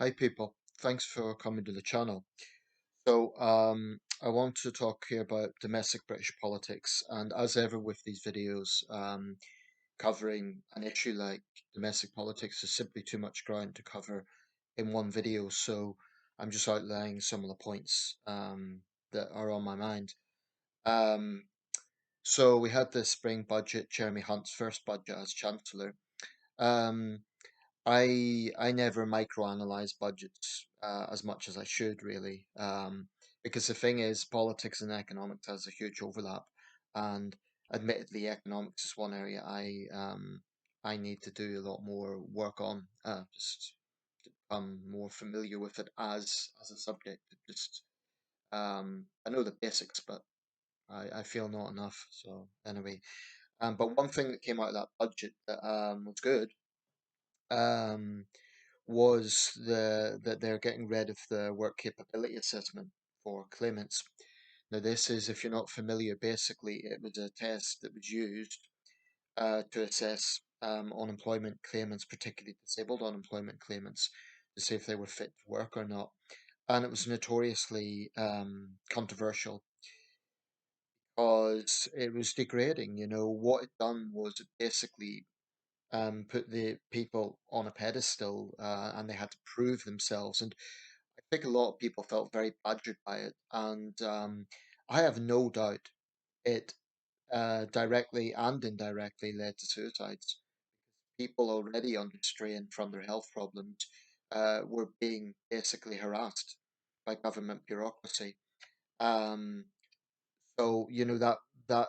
Hi people, thanks for coming to the channel. I want to talk here about domestic British politics, and as ever with these videos, covering an issue like domestic politics is simply too much ground to cover in one video, so I'm just outlining some of the points that are on my mind. Um, so we had the spring budget, Jeremy Hunt's first budget as Chancellor. Um, I never microanalyze budgets as much as I should really, because the thing is, politics and economics has a huge overlap, and admittedly, economics is one area I need to do a lot more work on, just to become more familiar with it as a subject. Just I know the basics, but I feel not enough. So anyway, but one thing that came out of that budget that was good. Um, was that they're getting rid of the work capability assessment for claimants. Now, this is, if you're not familiar, basically it was a test that was used to assess unemployment claimants, particularly disabled unemployment claimants, to see if they were fit to work or not. And it was notoriously controversial because it was degrading. You know, what it done was it basically put the people on a pedestal and they had to prove themselves. And I think a lot of people felt very badgered by it, and I have no doubt it directly and indirectly led to suicides. People already under strain from their health problems were being basically harassed by government bureaucracy. Um, so you know that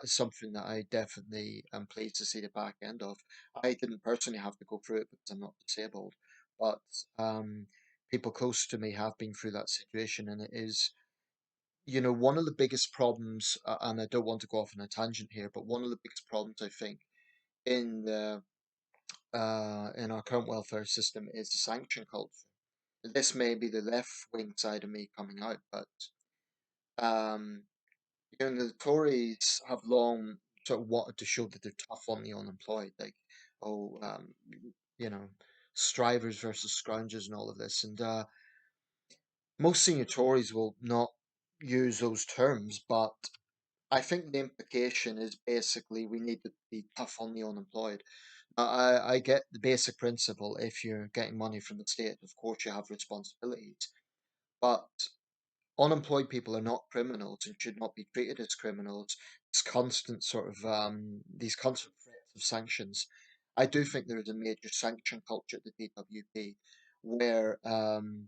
is something that I definitely am pleased to see the back end of. I didn't personally have to go through it because I'm not disabled, but people close to me have been through that situation, and it is, you know, one of the biggest problems. And I don't want to go off on a tangent here, but one of the biggest problems I think in the in our current welfare system is the sanction culture. This may be the left wing side of me coming out, but um, you know, the Tories have long sort of wanted to show that they're tough on the unemployed, like, oh, you know, strivers versus scroungers and all of this. And most senior Tories will not use those terms, but I think the implication is basically we need to be tough on the unemployed. I get the basic principle. If you're getting money from the state, of course you have responsibilities, but unemployed people are not criminals and should not be treated as criminals. It's constant sort of these constant threats of sanctions. I do think there is a major sanction culture at the DWP where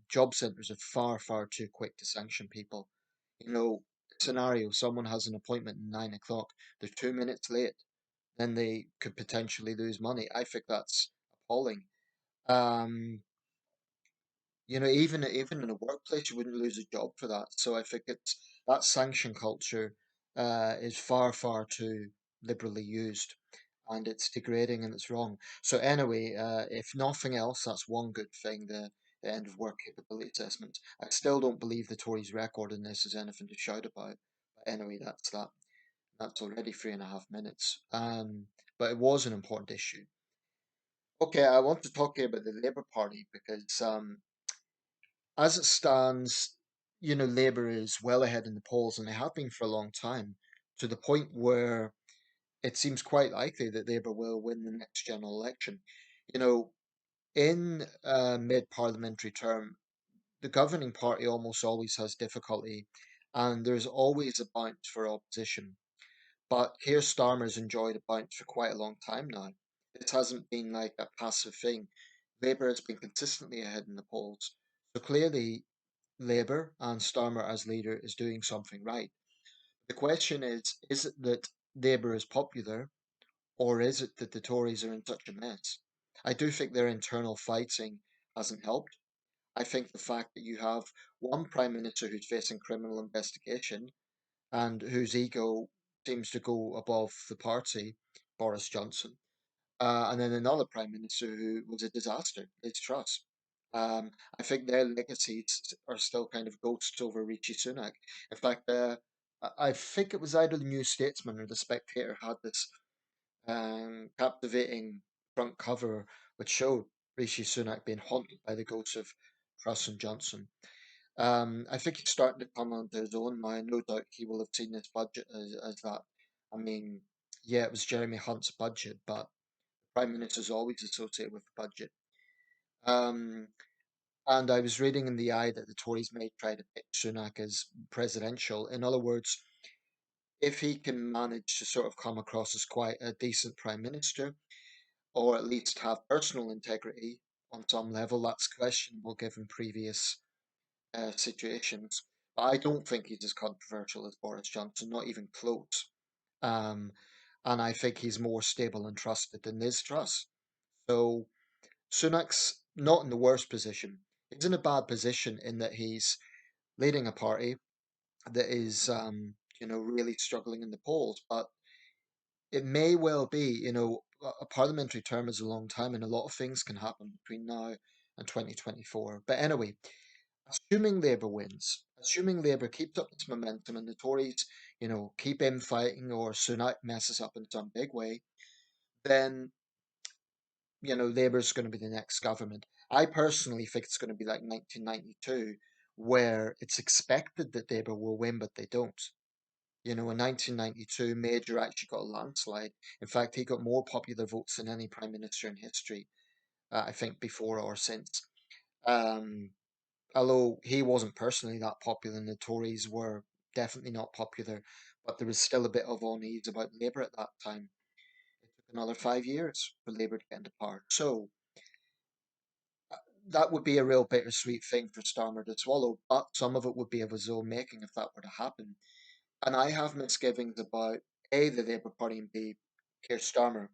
job centres are far too quick to sanction people. You know, scenario, someone has an appointment at 9 o'clock, they're 2 minutes late, then they could potentially lose money. I think that's appalling. Um, you know, even in a workplace, you wouldn't lose a job for that. So I think it's that sanction culture is far too liberally used, and it's degrading and it's wrong. So anyway, if nothing else, that's one good thing. The end of work capability assessments. I still don't believe the Tories' record in this is anything to shout about. But anyway, that's that. That's already 3.5 minutes. But it was an important issue. Okay, I want to talk here about the Labour Party because as it stands, you know, Labour is well ahead in the polls, and they have been for a long time, to the point where it seems quite likely that Labour will win the next general election. You know, in a mid-parliamentary term, the governing party almost always has difficulty, and there's always a bounce for opposition. But here Starmer's enjoyed a bounce for quite a long time now. This hasn't been like a passive thing. Labour has been consistently ahead in the polls. So clearly Labour and Starmer as leader is doing something right. The question is it that Labour is popular, or is it that the Tories are in such a mess? I do think their internal fighting hasn't helped. I think the fact that you have one Prime Minister who's facing criminal investigation and whose ego seems to go above the party, Boris Johnson, and then another prime minister who was a disaster, Liz Truss. Um, I think their legacies are still kind of ghosts over Rishi Sunak. In fact, I think it was either the New Statesman or the Spectator had this captivating front cover which showed Rishi Sunak being haunted by the ghosts of Truss and Johnson. I think he's starting to come onto his own now. No doubt he will have seen this budget as that. I mean, yeah, it was Jeremy Hunt's budget, but Prime Minister is always associated with the budget. Um, and I was reading in the eye that the Tories may try to pitch Sunak as presidential. In other words, if he can manage to sort of come across as quite a decent Prime Minister, or at least have personal integrity on some level, that's questionable given previous situations. But I don't think he's as controversial as Boris Johnson, not even close. Um, and I think he's more stable and trusted than Liz Truss. So Sunak's not in the worst position. He's in a bad position in that he's leading a party that is, really struggling in the polls. But it may well be, a parliamentary term is a long time, and a lot of things can happen between now and 2024. But anyway, assuming Labour wins, assuming Labour keeps up its momentum and the Tories, keep infighting or Sunak messes up in some big way, then, Labour's going to be the next government. I personally think it's going to be like 1992, where it's expected that Labour will win, but they don't. In 1992, Major actually got a landslide. In fact, he got more popular votes than any prime minister in history, I think, before or since. Um, Although he wasn't personally that popular, and the Tories were definitely not popular, but there was still a bit of unease about Labour at that time. It took another 5 years for Labour to get into power. So that would be a real bittersweet thing for Starmer to swallow, but some of it would be of his own making if that were to happen. And I have misgivings about A, the Labour Party, and B, Keir Starmer.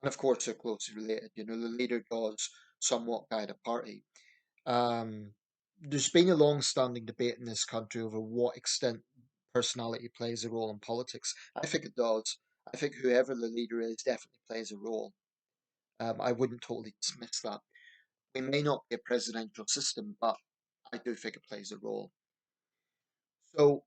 And of course, they're closely related. The leader does somewhat guide a party. There's been a long-standing debate in this country over what extent personality plays a role in politics. I think it does. I think whoever the leader is definitely plays a role. I wouldn't totally dismiss that. We may not be a presidential system, but I do think it plays a role. So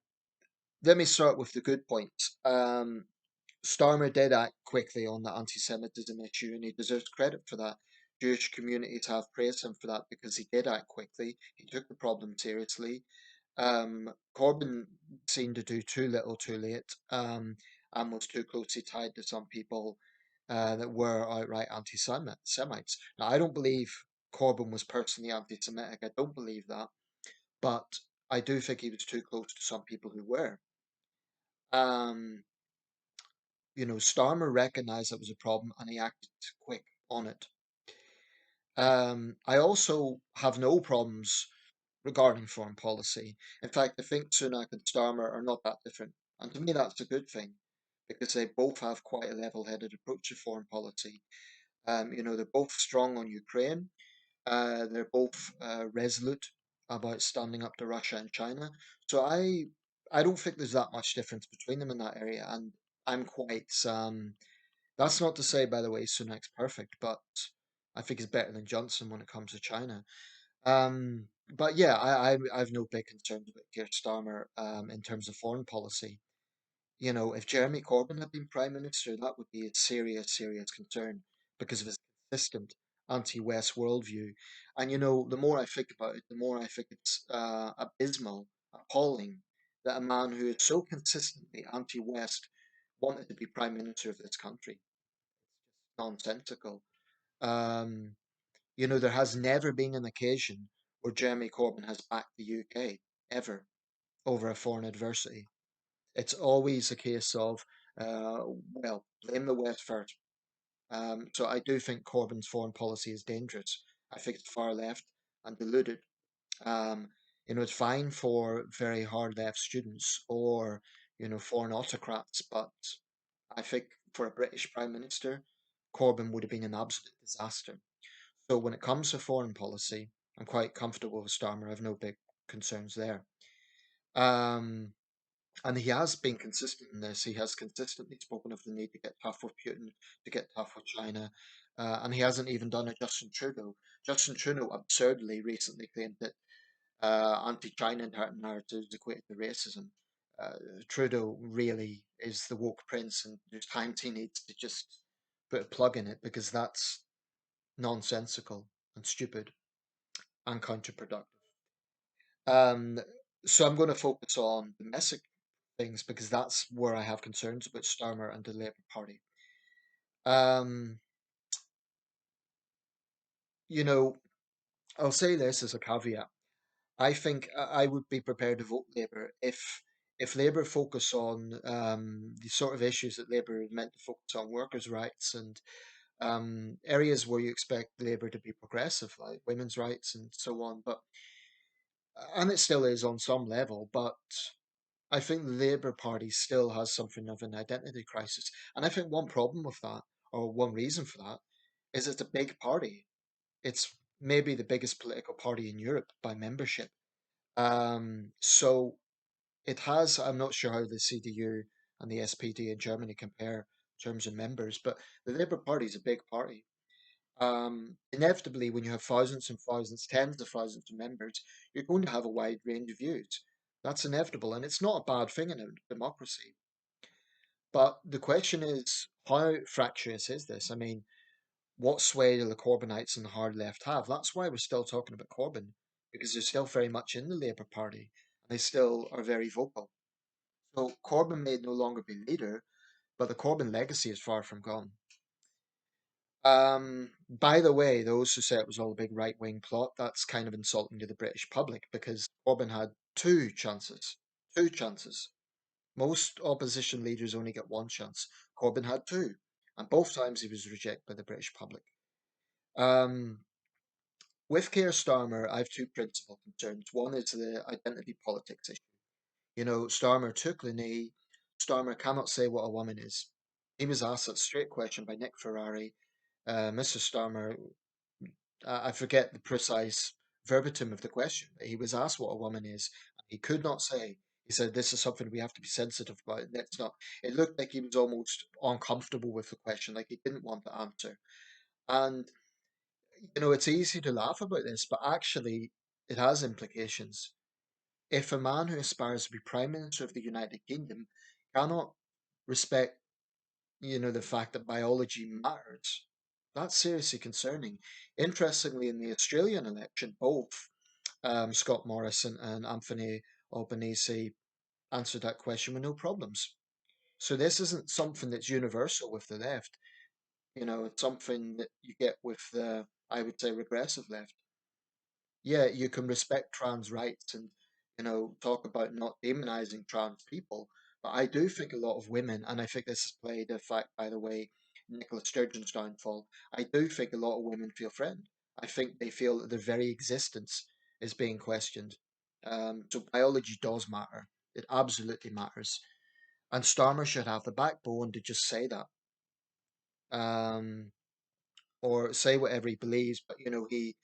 let me start with the good points. Starmer did act quickly on the anti-Semitism issue, and he deserves credit for that. Jewish communities have praised him for that because he did act quickly. He took the problem seriously. Corbyn seemed to do too little too late, and was too closely tied to some people that were outright anti-Semites. Now, I don't believe Corbyn was personally anti-Semitic. I don't believe that, but I do think he was too close to some people who were. Um, Starmer recognised that was a problem and he acted quick on it. I also have no problems regarding foreign policy. In fact, I think Sunak and Starmer are not that different. And to me, that's a good thing because they both have quite a level headed approach to foreign policy. They're both strong on Ukraine. They're both resolute about standing up to Russia and China. So I don't think there's that much difference between them in that area. And I'm quite that's not to say, by the way, Sunak's perfect, but I think he's better than Johnson when it comes to China. But yeah, I have no big concerns about Keir Starmer in terms of foreign policy. If Jeremy Corbyn had been Prime Minister, that would be a serious, serious concern because of his consistent anti-West worldview. And the more I think about it, the more I think it's abysmal, appalling that a man who is so consistently anti-West wanted to be Prime Minister of this country. Nonsensical. Um, there has never been an occasion where Jeremy Corbyn has backed the UK ever over a foreign adversity. It's always a case of, blame the West first. So I do think Corbyn's foreign policy is dangerous. I think it's far left and deluded. Um, it's fine for very hard left students or, foreign autocrats, but I think for a British Prime Minister, Corbyn would have been an absolute disaster. So when it comes to foreign policy, I'm quite comfortable with Starmer. I have no big concerns there. Um, and he has been consistent in this. He has consistently spoken of the need to get tough with Putin, to get tough with China. And he hasn't even done a Justin Trudeau. Justin Trudeau absurdly recently claimed that anti-China narratives equated to racism. Uh, Trudeau really is the woke prince, and there's times he needs to just put a plug in it because that's nonsensical and stupid. and counterproductive. Um, so I'm going to focus on domestic things because that's where I have concerns about Starmer and the Labour Party. Um, you know, I'll say this as a caveat. I think I would be prepared to vote Labour if Labour focus on the sort of issues that Labour is meant to focus on, workers' rights and areas where you expect Labour to be progressive, like women's rights and so on. But and it still is on some level, but I think the Labour Party still has something of an identity crisis. And I think one problem with that, or one reason for that, is it's a big party. It's maybe the biggest political party in Europe by membership. So it has, I'm not sure how the CDU and the SPD in Germany compare in terms of members, but the Labour Party is a big party. Inevitably, when you have thousands and thousands, tens of thousands of members, you're going to have a wide range of views. That's inevitable, and it's not a bad thing in a democracy. But the question is, how fractious is this? I mean, what sway do the Corbynites and the hard left have? That's why we're still talking about Corbyn, because they're still very much in the Labour Party, and they still are very vocal. So Corbyn may no longer be leader, but the Corbyn legacy is far from gone. By the way, those who say it was all a big right wing plot, that's kind of insulting to the British public because Corbyn had two chances. Two chances. Most opposition leaders only get one chance. Corbyn had two, and both times he was rejected by the British public. Um, with Keir Starmer, I have two principal concerns. One is the identity politics issue. You know, Starmer took the knee. Starmer cannot say what a woman is. He was asked that straight question by Nick Ferrari. Mr. Starmer, I forget the precise verbatim of the question, but he was asked what a woman is. And he could not say. He said, "This is something we have to be sensitive about." Let's not. It looked like he was almost uncomfortable with the question, like he didn't want to answer. And, you know, it's easy to laugh about this, but actually, it has implications. If a man who aspires to be Prime Minister of the United Kingdom cannot respect, you know, the fact that biology matters, that's seriously concerning. Interestingly, in the Australian election, both Scott Morrison and Anthony Albanese answered that question with no problems. So this isn't something that's universal with the left. You know, it's something that you get with the, I would say, regressive left. Yeah, you can respect trans rights and, you know, talk about not demonizing trans people. But I do think a lot of women, and I think this has played a fact, by the way, Nicola Sturgeon's downfall. I do think a lot of women feel threatened. I think they feel that their very existence is being questioned. So biology does matter. It absolutely matters. And Starmer should have the backbone to just say that. Um, or say whatever he believes, but you know, he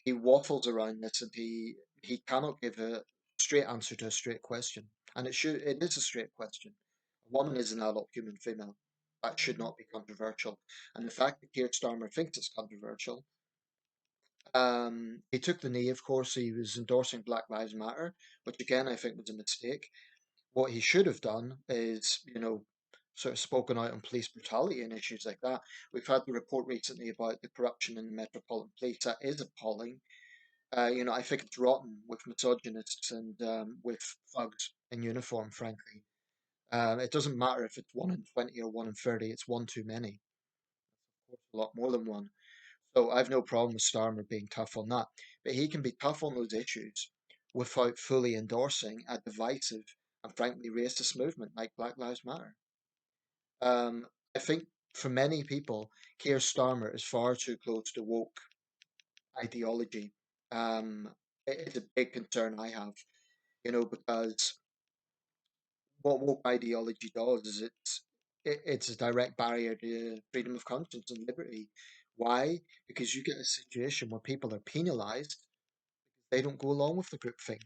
waffles around this and he cannot give a straight answer to a straight question. And it is a straight question. A woman is an adult human female. That should not be controversial. And the fact that Keir Starmer thinks it's controversial, he took the knee, of course, he was endorsing Black Lives Matter, which again I think was a mistake. What he should have done is, you know, sort of spoken out on police brutality and issues like that. We've had the report recently about the corruption in the Metropolitan Police. That is appalling. You know, I think it's rotten with misogynists and with thugs in uniform, frankly. It doesn't matter if it's 1 in 20 or 1 in 30, it's one too many. Of course, a lot more than one. So I've no problem with Starmer being tough on that. But he can be tough on those issues without fully endorsing a divisive and frankly racist movement like Black Lives Matter. I think for many people, Keir Starmer is far too close to woke ideology. Um, it's a big concern I have, you know, because what woke ideology does is it's a direct barrier to freedom of conscience and liberty. Why? Because you get a situation where people are penalised. They don't go along with the groupthink.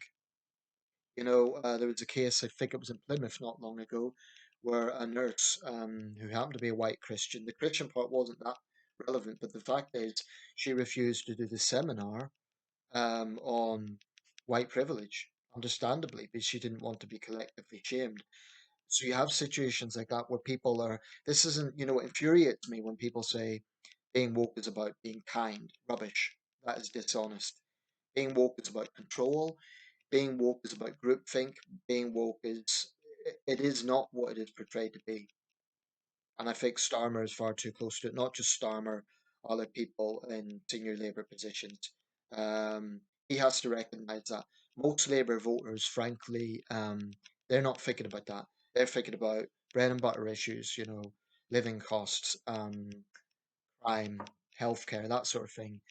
You know, there was a case, I think it was in Plymouth not long ago, where a nurse who happened to be a white Christian, the Christian part wasn't that relevant, but the fact is she refused to do the seminar on white privilege, understandably, because she didn't want to be collectively shamed. So you have situations like that where people are, this isn't, you know, it infuriates me when people say being woke is about being kind. Rubbish. That is dishonest. Being woke is about control. Being woke is about groupthink. Being woke is it is not what it is portrayed to be. And I think Starmer is far too close to it. Not just Starmer, other people in senior Labour positions. He has to recognise that most Labour voters, frankly, they're not thinking about that. They're thinking about bread and butter issues, living costs, crime, healthcare, that sort of thing.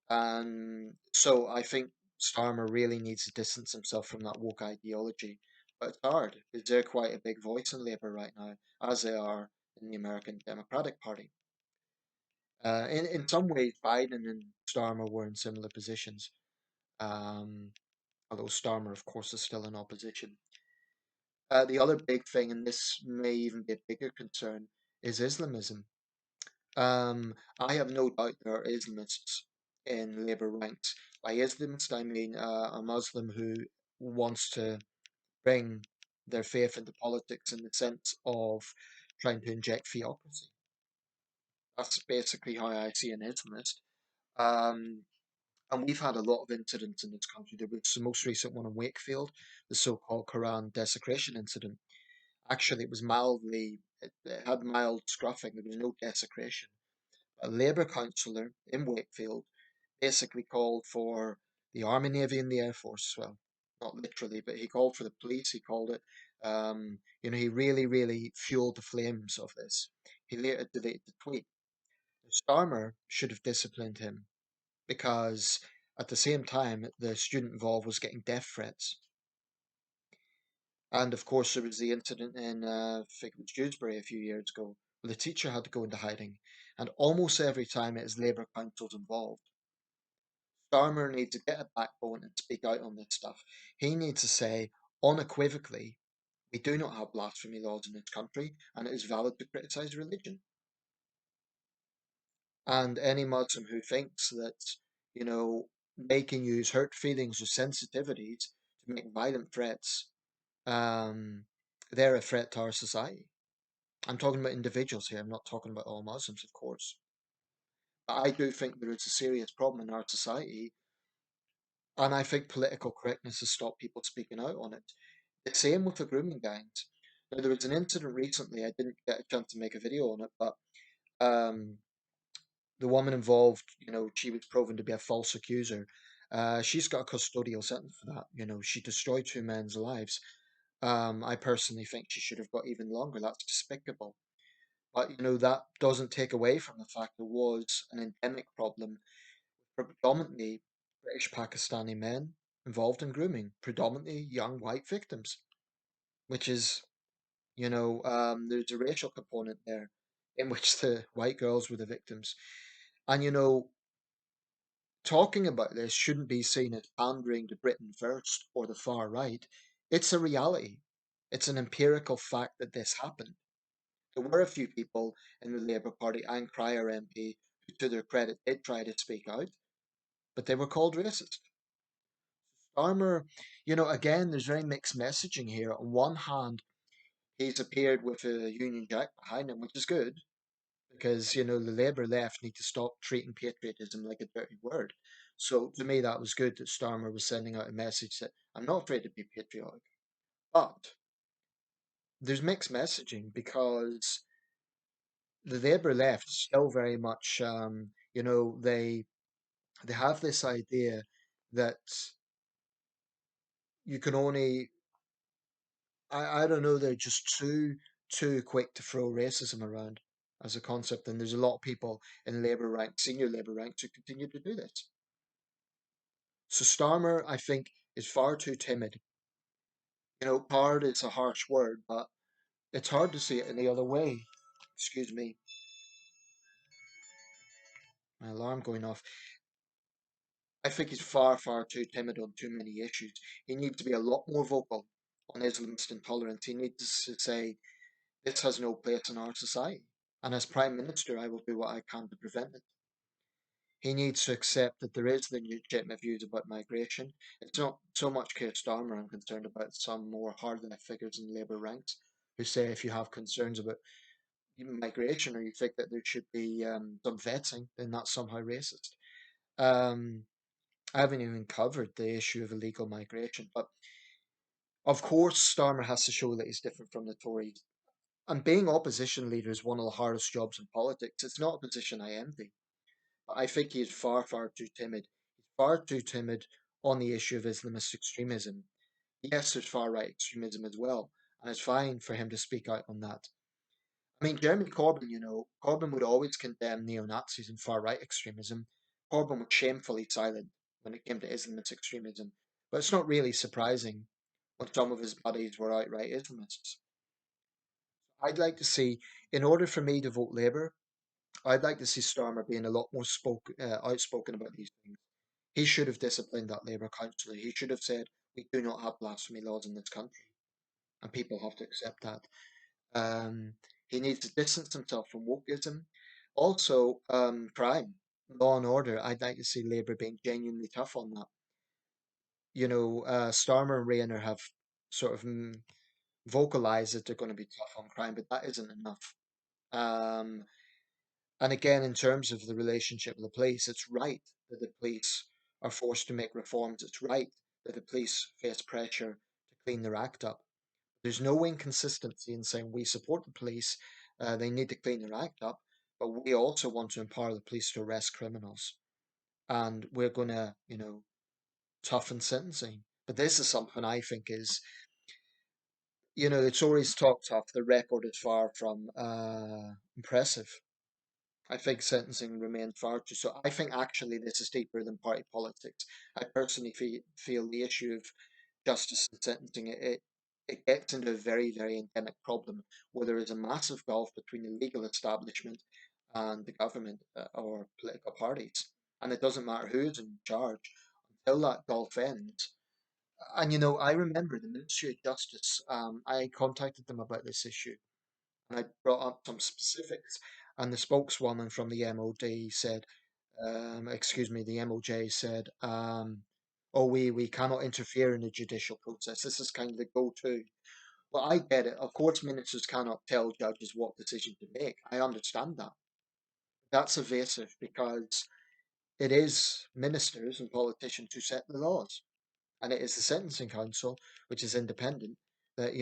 And so I think Starmer really needs to distance himself from that woke ideology. But it's hard because they're quite a big voice in Labour right now, as they are in the American Democratic Party. In some ways, Biden and Starmer were in similar positions, um, although Starmer, of course, is still in opposition. The other big thing, and this may even be a bigger concern, is Islamism. I have no doubt there are Islamists in Labour ranks. By Islamist, I mean a Muslim who wants to bring their faith into politics in the sense of trying to inject theocracy. That's basically how I see an Islamist. Um, and we've had a lot of incidents in this country. There was the most recent one in Wakefield, the so-called Quran desecration incident. Actually, it had mild scruffing. There was no desecration. A Labour councillor in Wakefield basically called for the Army, Navy, and the Air Force. Well, not literally, but he called for the police. He called it. He really, really fueled the flames of this. He later deleted the tweet. Starmer should have disciplined him because at the same time, the student involved was getting death threats. And of course, there was the incident in, I think it was Dewsbury a few years ago, where the teacher had to go into hiding. And almost every time it is Labour councils involved. Starmer needs to get a backbone and speak out on this stuff. He needs to say unequivocally, we do not have blasphemy laws in this country, and it is valid to criticise religion. And any Muslim who thinks that, you know, they can use hurt feelings or sensitivities to make violent threats, um, they're a threat to our society. I'm talking about individuals here. I'm not talking about all Muslims, of course. But I do think there is a serious problem in our society, and I think political correctness has stopped people speaking out on it. The same with the grooming gangs. Now, there was an incident recently. I didn't get a chance to make a video on it, but um, the woman involved, she was proven to be a false accuser. She's got a custodial sentence for that. She destroyed two men's lives. I personally think she should have got even longer. That's despicable. But that doesn't take away from the fact there was an endemic problem for predominantly British Pakistani men involved in grooming, predominantly young white victims, which is, there's a racial component there in which the white girls were the victims. And, talking about this shouldn't be seen as pandering to Britain first or the far right. It's a reality. It's an empirical fact that this happened. There were a few people in the Labour Party and Cryer MP who, to their credit, did try to speak out, but they were called racist. Starmer, again, there's very mixed messaging here. On one hand, he's appeared with a Union Jack behind him, which is good because, the Labour left need to stop treating patriotism like a dirty word. So to me, that was good that Starmer was sending out a message that I'm not afraid to be patriotic. But there's mixed messaging because the Labour left still very much, they have this idea that you can only I don't know, they're just too quick to throw racism around as a concept, and there's a lot of people in Labour ranks, senior Labour ranks, who continue to do this. So Starmer, I think, is far too timid. Hard is a harsh word, but it's hard to see it any other way. Excuse me, my alarm going off. I think he's far, far too timid on too many issues. He needs to be a lot more vocal on Islamist intolerance. He needs to say, this has no place in our society. And as Prime Minister, I will do what I can to prevent it. He needs to accept that there is legitimate views about migration. It's not so much Keir Starmer I'm concerned about, some more hard left figures in Labour ranks who say if you have concerns about migration or you think that there should be some vetting, then that's somehow racist. Um, I haven't even covered the issue of illegal migration. But of course, Starmer has to show that he's different from the Tories. And being opposition leader is one of the hardest jobs in politics. It's not a position I envy. But I think he is far, far too timid. He's far too timid on the issue of Islamist extremism. Yes, there's far right extremism as well, and it's fine for him to speak out on that. I mean, Jeremy Corbyn, Corbyn would always condemn neo Nazis and far right extremism. Corbyn was shamefully silent when it came to Islamist extremism. But it's not really surprising when some of his buddies were outright Islamists. I'd like to see, in order for me to vote Labour, I'd like to see Starmer being a lot more outspoken about these things. He should have disciplined that Labour councillor. He should have said, we do not have blasphemy laws in this country, and people have to accept that. Um, he needs to distance himself from wokeism. Also, crime, law and order. I'd like to see Labour being genuinely tough on that. Starmer and Rayner have sort of vocalised that they're going to be tough on crime, but that isn't enough. Um, and again, in terms of the relationship with the police, it's right that the police are forced to make reforms. It's right that the police face pressure to clean their act up. There's no inconsistency in saying we support the police, they need to clean their act up, but we also want to empower the police to arrest criminals. And we're going to, toughen sentencing. But this is something I think is, the Tories talk tough, the record is far from impressive. I think sentencing remains far too. So I think actually this is deeper than party politics. I personally feel the issue of justice and sentencing, it gets into a very, very endemic problem where there is a massive gulf between the legal establishment and the government or political parties. And it doesn't matter who's in charge until that gulf ends. And I remember the Ministry of Justice, I contacted them about this issue and I brought up some specifics. And the spokeswoman from the MOD said, excuse me, the MOJ said, oh, we cannot interfere in the judicial process. This is kind of the go-to. Well, I get it. Of course, ministers cannot tell judges what decision to make. I understand that. That's evasive because it is ministers and politicians who set the laws. And it is the Sentencing Council, which is independent, that,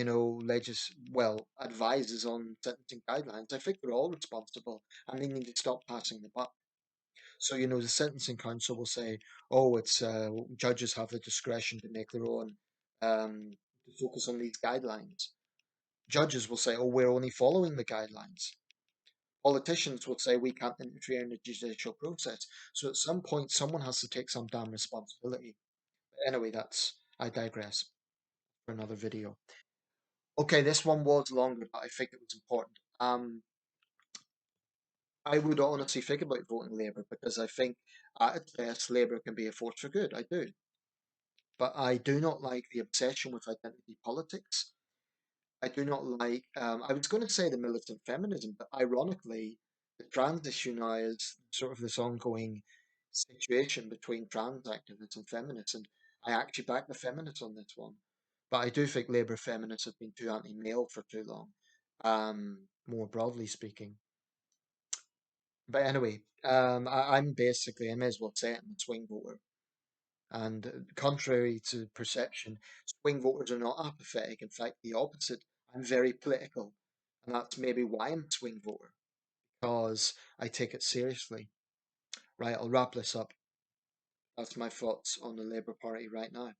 advises on sentencing guidelines. I think they're all responsible and they need to stop passing the buck. So, the Sentencing Council will say, oh, it's judges have the discretion to make their own, to focus on these guidelines. Judges will say, oh, we're only following the guidelines. Politicians will say we can't interfere in the judicial process. So at some point, someone has to take some damn responsibility. Anyway, I digress for another video. Okay, this one was longer, but I think it was important. I would honestly think about voting Labour because I think at its best, Labour can be a force for good. I do. But I do not like the obsession with identity politics. I do not like, I was going to say the militant feminism, but ironically, the trans issue now is sort of this ongoing situation between trans activists and feminists. And I actually back the feminists on this one. But I do think Labour feminists have been too anti male for too long, more broadly speaking. But anyway, I may as well say it, I'm a swing voter. And contrary to perception, swing voters are not apathetic. In fact, the opposite. I'm very political. And that's maybe why I'm a swing voter, because I take it seriously. Right, I'll wrap this up. That's my thoughts on the Labour Party right now.